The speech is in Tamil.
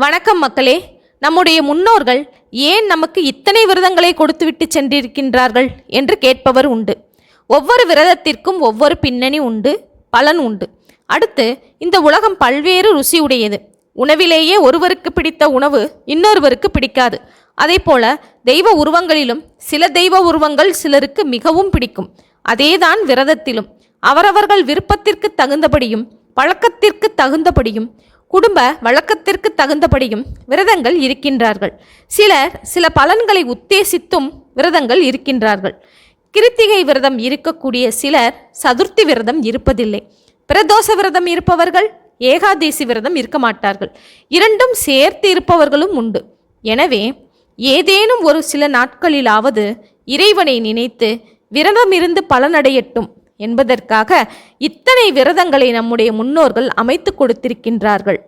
வணக்கம் மக்களே. நம்முடைய முன்னோர்கள் ஏன் நமக்கு இத்தனை விரதங்களை கொடுத்துவிட்டு சென்றிருக்கின்றார்கள் என்று கேட்பவர் உண்டு. ஒவ்வொரு விரதத்திற்கும் ஒவ்வொரு பின்னணி உண்டு, பலன் உண்டு. அடுத்து, இந்த உலகம் பல்வேறு ருசி உடையது. உணவிலேயே ஒருவருக்கு பிடித்த உணவு இன்னொருவருக்கு பிடிக்காது. அதே போல தெய்வ உருவங்களிலும் சில தெய்வ உருவங்கள் சிலருக்கு மிகவும் பிடிக்கும். அதேதான் விரதத்திலும் அவரவர்கள் விருப்பத்திற்கு தகுந்தபடியும் பழக்கத்திற்கு தகுந்தபடியும் குடும்ப வழக்கத்திற்கு தகுந்தபடியும் விரதங்கள் இருக்கின்றார்கள். சிலர் சில பலன்களை உத்தேசித்தும் விரதங்கள் இருக்கின்றார்கள். கிருத்திகை விரதம் இருக்கக்கூடிய சிலர் சதுர்த்தி விரதம் இருப்பதில்லை. பிரதோஷ விரதம் இருப்பவர்கள் ஏகாதேசி விரதம் இருக்க மாட்டார்கள். இரண்டும் சேர்த்து இருப்பவர்களும் உண்டு. எனவே ஏதேனும் ஒரு சில நாட்களிலாவது இறைவனை நினைத்து விரதமிருந்து பலனடையட்டும் என்பதற்காக இத்தனை விரதங்களை நம்முடைய முன்னோர்கள் அமைத்து கொடுத்திருக்கின்றார்கள்.